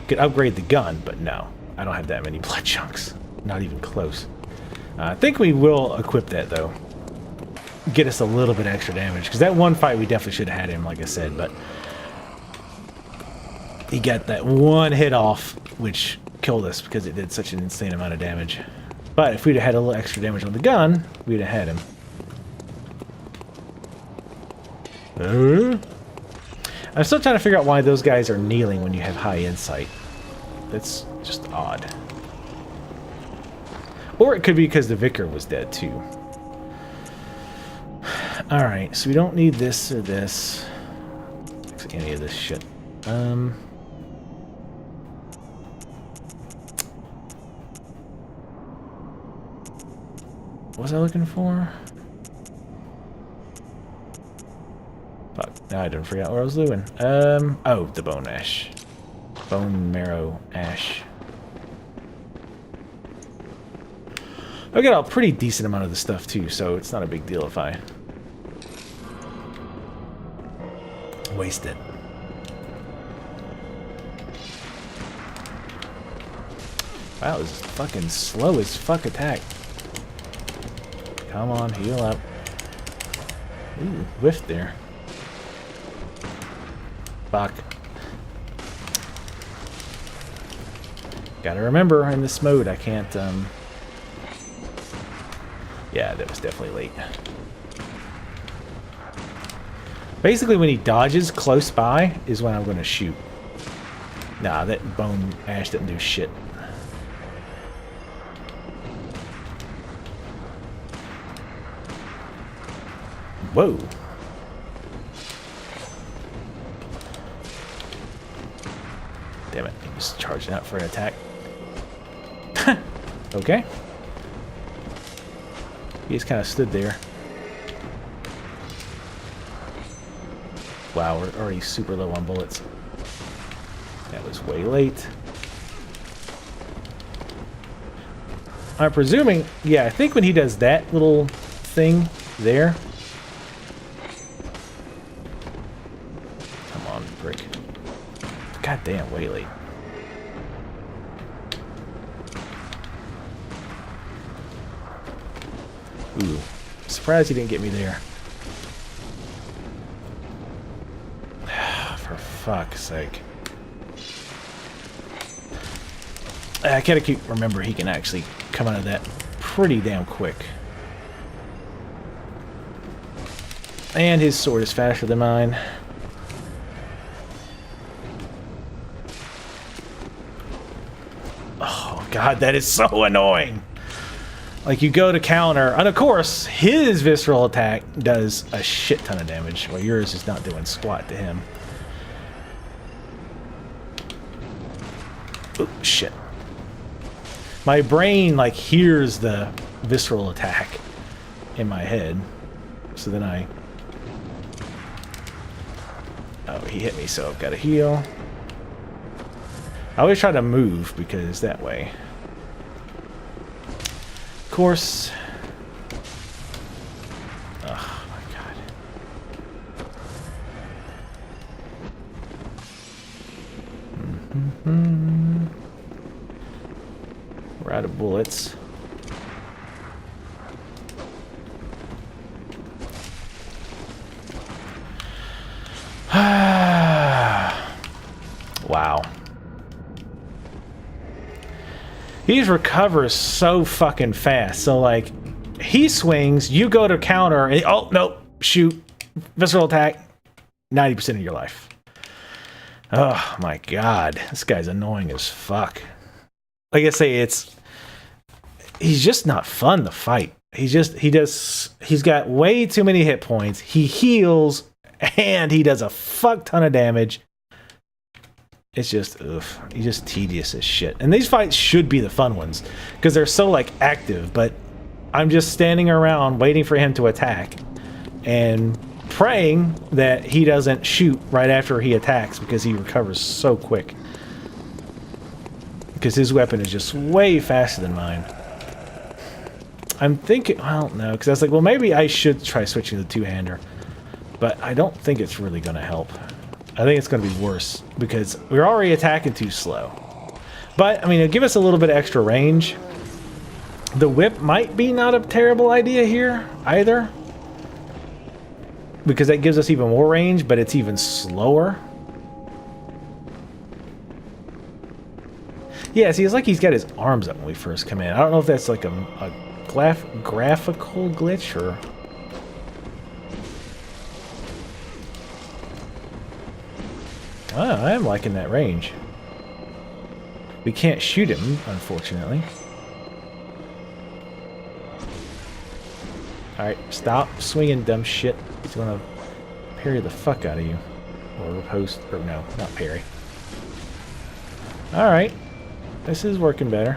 Could upgrade the gun, but no. I don't have that many blood chunks. Not even close. I think we will equip that, though. Get us a little bit extra damage. Because that one fight, we definitely should have had him, like I said. But he got that one hit off, which killed us because it did such an insane amount of damage. But if we'd have had a little extra damage on the gun, we'd have had him. I'm still trying to figure out why those guys are kneeling when you have high insight. That's just odd. Or it could be because the vicar was dead too. Alright, so we don't need this or this. Any of this shit. What was I looking for? Fuck, now I didn't forget what I was doing. Oh, the bone ash. Bone marrow ash. I got a pretty decent amount of the stuff too, so it's not a big deal if I waste it. Wow, it was fucking slow as fuck attack. Come on, heal up. Ooh, whiffed there. Fuck. Gotta remember, in this mode, I can't, yeah, that was definitely late. Basically, when he dodges close by is when I'm going to shoot. Nah, that bone ash didn't do shit. Whoa. Damn it, he was charging out for an attack. Okay. He just kind of stood there. Wow, we're already super low on bullets. That was way late. I'm presuming, yeah, I think when he does that little thing there. Come on, brick. God damn, way late. Ooh, surprised he didn't get me there. For fuck's sake. I gotta keep remember he can actually come out of that pretty damn quick. And his sword is faster than mine. Oh god, that is so annoying. Like, you go to counter, and of course, his visceral attack does a shit ton of damage, while yours is not doing squat to him. Oh, shit. My brain, like, hears the visceral attack in my head. So then I... Oh, he hit me, so I've got to heal. I always try to move, because that way... Of course. Oh my god. We're out of bullets. Wow. He recovers so fucking fast. So, like, he swings, you go to counter, and oh, nope, shoot. Visceral attack, 90% of your life. Oh, my God. This guy's annoying as fuck. Like I say, he's just not fun to fight. He's got way too many hit points. He heals, and he does a fuck ton of damage. It's just, ugh, he's just tedious as shit. And these fights should be the fun ones, because they're so, like, active, but I'm just standing around waiting for him to attack, and praying that he doesn't shoot right after he attacks, because he recovers so quick. Because his weapon is just way faster than mine. I'm thinking, well, no, because I was like, well, maybe I should try switching to the two-hander, but I don't think it's really going to help. I think it's going to be worse because we're already attacking too slow. But, I mean, it'll give us a little bit of extra range. The whip might be not a terrible idea here either, because that gives us even more range, but it's even slower. Yeah, see, it's like he's got his arms up when we first come in. I don't know if that's like a graphical glitch or... Oh, I am liking that range. We can't shoot him, unfortunately. Alright, stop swinging, dumb shit. He's gonna parry the fuck out of you. Or riposte, or no, not parry. Alright. This is working better.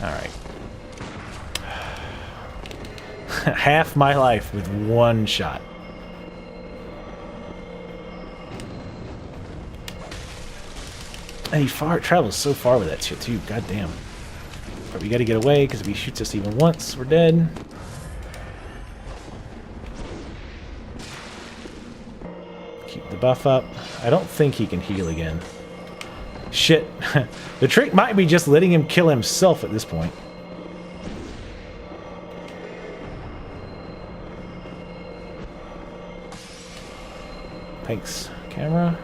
Alright. Half my life with one shot. And he travels so far with that shit too, goddamn. But we gotta get away, because if he shoots us even once, we're dead. Keep the buff up. I don't think he can heal again. Shit. The trick might be just letting him kill himself at this point. Thanks, camera.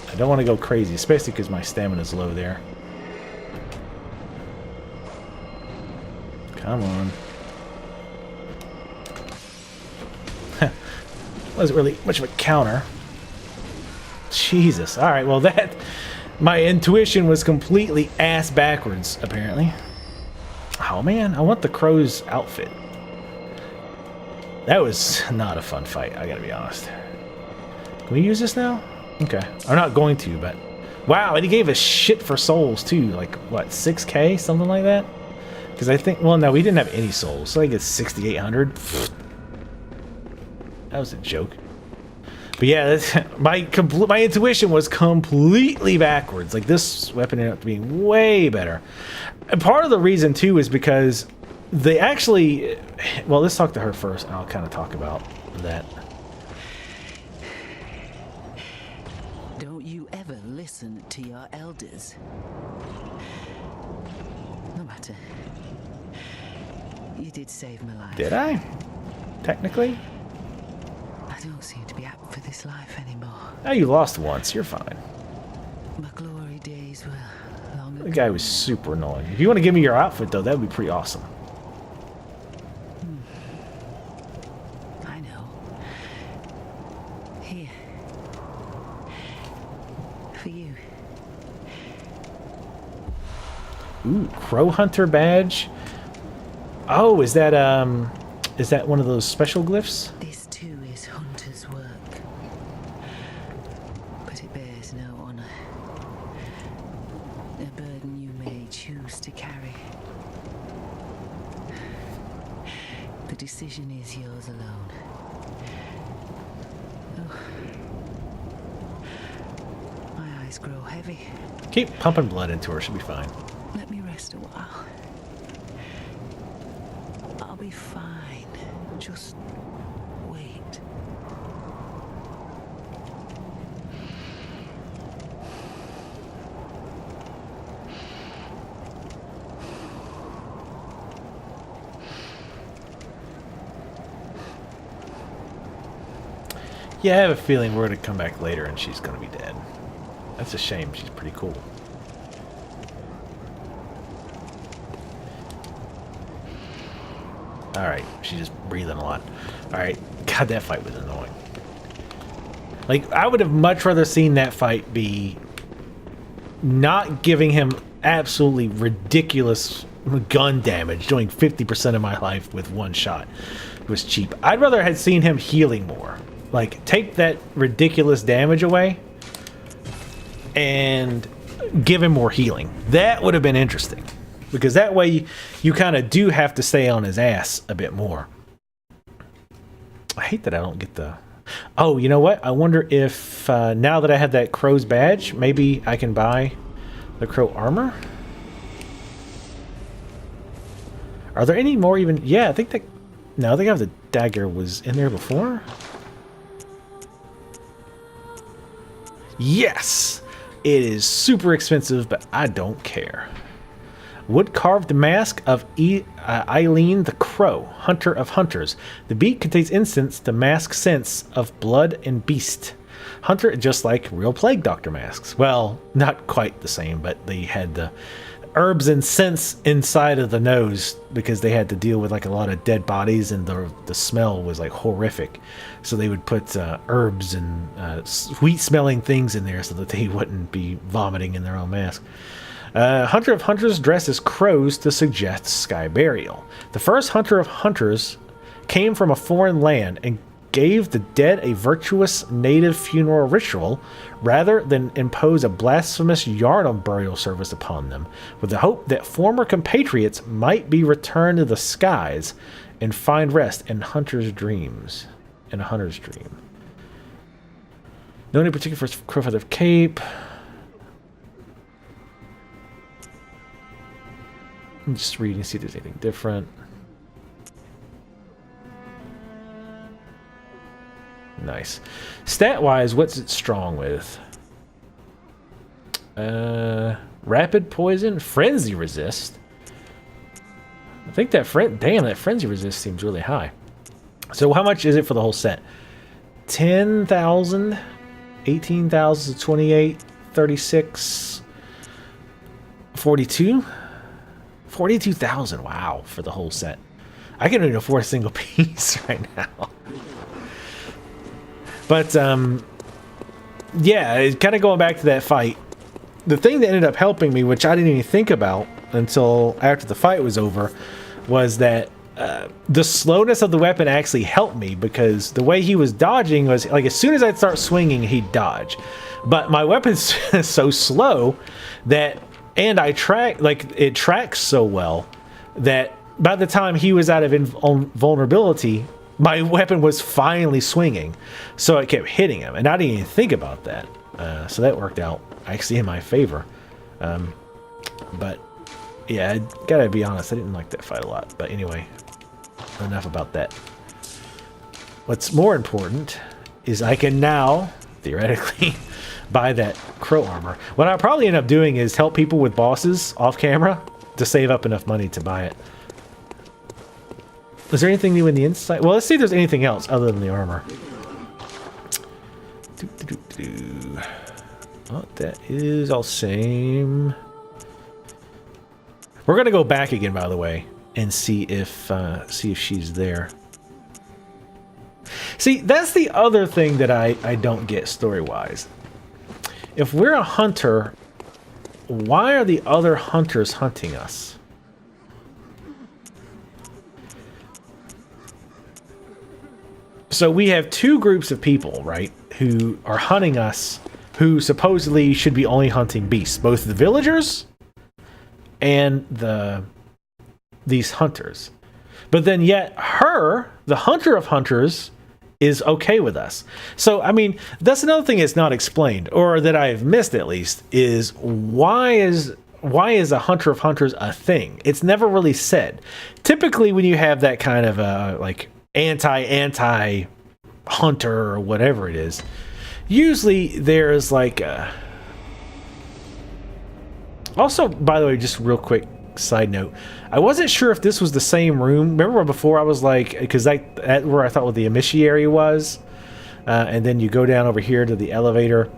I don't want to go crazy, especially because my stamina's low there. Come on. Wasn't really much of a counter. Jesus. Alright, well that... My intuition was completely ass backwards, apparently. Oh man, I want the crow's outfit. That was not a fun fight, I gotta be honest. Can we use this now? Okay. I'm not going to, but... Wow, and he gave us shit for souls, too. Like, what, 6K? Something like that? Because I think... Well, no, we didn't have any souls. So I think it's 6,800. That was a joke. But yeah, my intuition was completely backwards. Like, this weapon ended up being way better. And part of the reason, too, is because they actually... Well, let's talk to her first, and I'll kind of talk about that. Listen to your elders. No matter. You did save my life. Did I? Technically? I don't seem to be apt for this life anymore. Oh, you lost once. You're fine. My glory days were long ago. The guy was super annoying. If you want to give me your outfit, though, that would be pretty awesome. I know. Here. For you. Ooh, Crow Hunter badge. Oh, is that one of those special glyphs? This too is hunter's work, but it bears no honor. A burden you may choose to carry. The decision is yours alone. Oh. My eyes grow heavy. Keep pumping blood into her, she'll be fine. Let me rest a while. I'll be fine. Just wait. Yeah, I have a feeling we're going to come back later and she's going to be dead. That's a shame. She's pretty cool. Alright, she's just breathing a lot. Alright, God, that fight was annoying. Like, I would have much rather seen that fight be not giving him absolutely ridiculous gun damage, doing 50% of my life with one shot. It was cheap. I'd rather have seen him healing more. Like, take that ridiculous damage away and give him more healing. That would have been interesting. because that way you kind of do have to stay on his ass a bit more. I hate that I don't get the... Oh, you know what? I wonder if now that I have that crow's badge, maybe I can buy the crow armor? Are there any more even... Yeah, I think that... No, I think I have the dagger was in there before. Yes! It is super expensive, but I don't care. Wood-carved mask of Eileen the Crow, Hunter of Hunters. The bead contains incense to mask scents of blood and beast. Hunter, just like real plague doctor masks. Well, not quite the same, but they had the herbs and scents inside of the nose because they had to deal with like a lot of dead bodies, and the smell was like horrific. So they would put herbs and sweet-smelling things in there so that they wouldn't be vomiting in their own mask. Hunter of Hunters dressed as crows to suggest sky burial. The first Hunter of Hunters came from a foreign land and gave the dead a virtuous native funeral ritual rather than impose a blasphemous Yharnam burial service upon them, with the hope that former compatriots might be returned to the skies and find rest in hunter's dreams. In a hunter's dream. No any particular for crow feather cape. I'm just reading, see if there's anything different. Nice. Stat-wise, what's it strong with? Rapid poison, frenzy resist. I think that that frenzy resist seems really high. So how much is it for the whole set? 10,000, 18,000, 28, 36, 42. 42,000, wow, for the whole set. I can't even afford a single piece right now. But, yeah, kind of going back to that fight. The thing that ended up helping me, which I didn't even think about until after the fight was over, was that the slowness of the weapon actually helped me, because the way he was dodging was, like, as soon as I'd start swinging, he'd dodge. But my weapon's so slow that... And I it tracks so well that by the time he was out of vulnerability, my weapon was finally swinging. So it kept hitting him, and I didn't even think about that. So that worked out actually in my favor. But yeah, I gotta be honest, I didn't like that fight a lot. But anyway, enough about that. What's more important is I can now, theoretically, buy that crow armor. What I'll probably end up doing is help people with bosses off camera to save up enough money to buy it. Is there anything new in the inside? Well, let's see if there's anything else other than the armor. Oh, that is all same. We're gonna go back again, by the way, and see if she's there. See, that's the other thing that I don't get story-wise. If we're a hunter, why are the other hunters hunting us? So we have two groups of people, right, who are hunting us, who supposedly should be only hunting beasts. Both the villagers and these hunters. But then yet her, the Hunter of Hunters, is okay with us. So, I mean, that's another thing that's not explained, or that I've missed at least, is why is a Hunter of Hunters a thing? It's never really said. Typically, when you have that kind of like anti hunter or whatever it is, usually there's like a... Also, by the way, just real quick side note, I wasn't sure if this was the same room. Remember before I was like, because that's where I thought what the emissary was, and then you go down over here to the elevator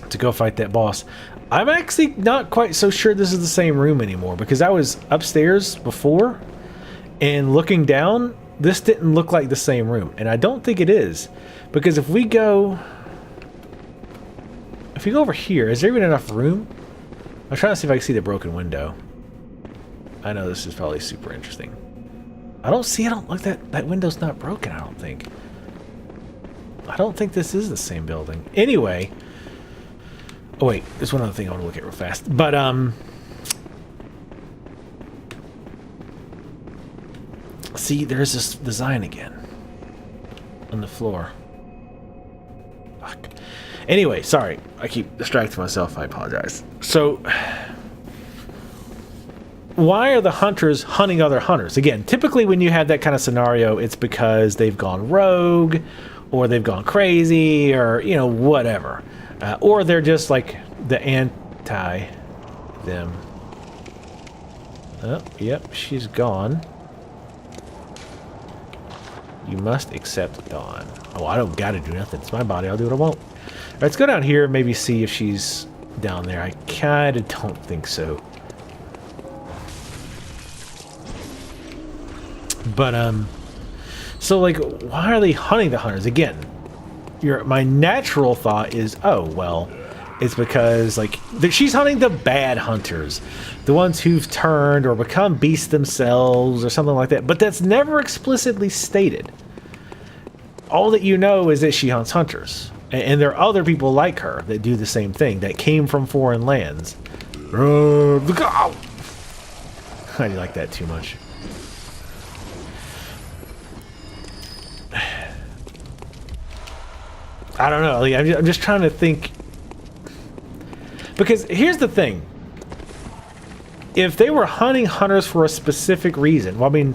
to go fight that boss. I'm actually not quite so sure this is the same room anymore, because I was upstairs before, and looking down, this didn't look like the same room, and I don't think it is, because if we go over here, is there even enough room? I'm trying to see if I can see the broken window. I know this is probably super interesting. I don't like that window's not broken, I don't think. I don't think this is the same building. Anyway. Oh wait, there's one other thing I want to look at real fast. But See, there's this design again on the floor. Fuck. Anyway, sorry. I keep distracting myself. I apologize. So, why are the hunters hunting other hunters? Again, typically when you have that kind of scenario, it's because they've gone rogue, or they've gone crazy, or, you know, whatever. Or they're just like the anti them. Oh, yep, she's gone. You must accept Dawn. Oh, I don't gotta do nothing. It's my body. I'll do what I want. All right, let's go down here, maybe see if she's down there. I kinda don't think so. But, so, like, why are they hunting the hunters? Again, my natural thought is, oh, well, it's because, like, she's hunting the bad hunters. The ones who've turned or become beasts themselves or something like that. But that's never explicitly stated. All that you know is that she hunts hunters. And there are other people like her that do the same thing, that came from foreign lands. I do like that too much. I don't know. Like, I'm just trying to think. Because here's the thing. If they were hunting hunters for a specific reason, well, I mean,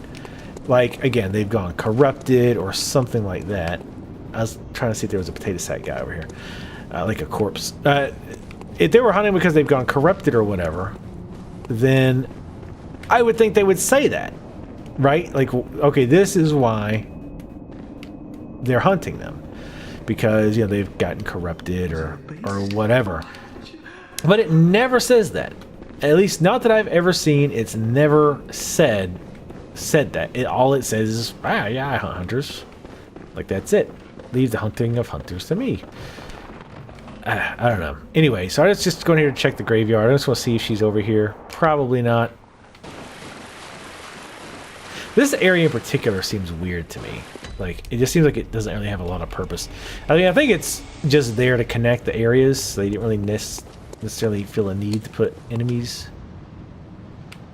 like, again, they've gone corrupted or something like that. I was trying to see if there was a potato sack guy over here. Like a corpse. If they were hunting because they've gone corrupted or whatever, then I would think they would say that. Right? Like, okay, this is why they're hunting them. Because, you know, they've gotten corrupted or whatever. But it never says that. At least not that I've ever seen. It's never said that. All it says is, yeah, I hunt hunters. Like, that's it. Leave the hunting of hunters to me. I don't know. Anyway, so I was just going here to check the graveyard. I just want to see if she's over here. Probably not. This area in particular seems weird to me. Like, it just seems like it doesn't really have a lot of purpose. I mean, I think it's just there to connect the areas, so they didn't really necessarily feel a need to put enemies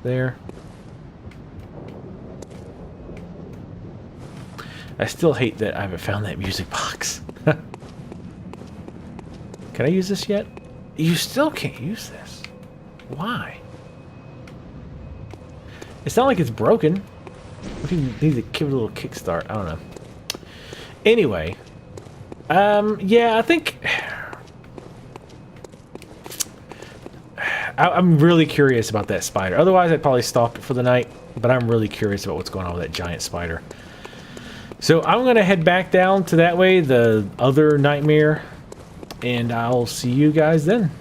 there. I still hate that I haven't found that music box. Can I use this yet? You still can't use this. Why? It's not like it's broken. What if you need to give it a little kickstart? I don't know. Anyway. Yeah, I think... I'm really curious about that spider. Otherwise, I'd probably stalk it for the night. But I'm really curious about what's going on with that giant spider. So I'm going to head back down to that way, the other nightmare. And I'll see you guys then.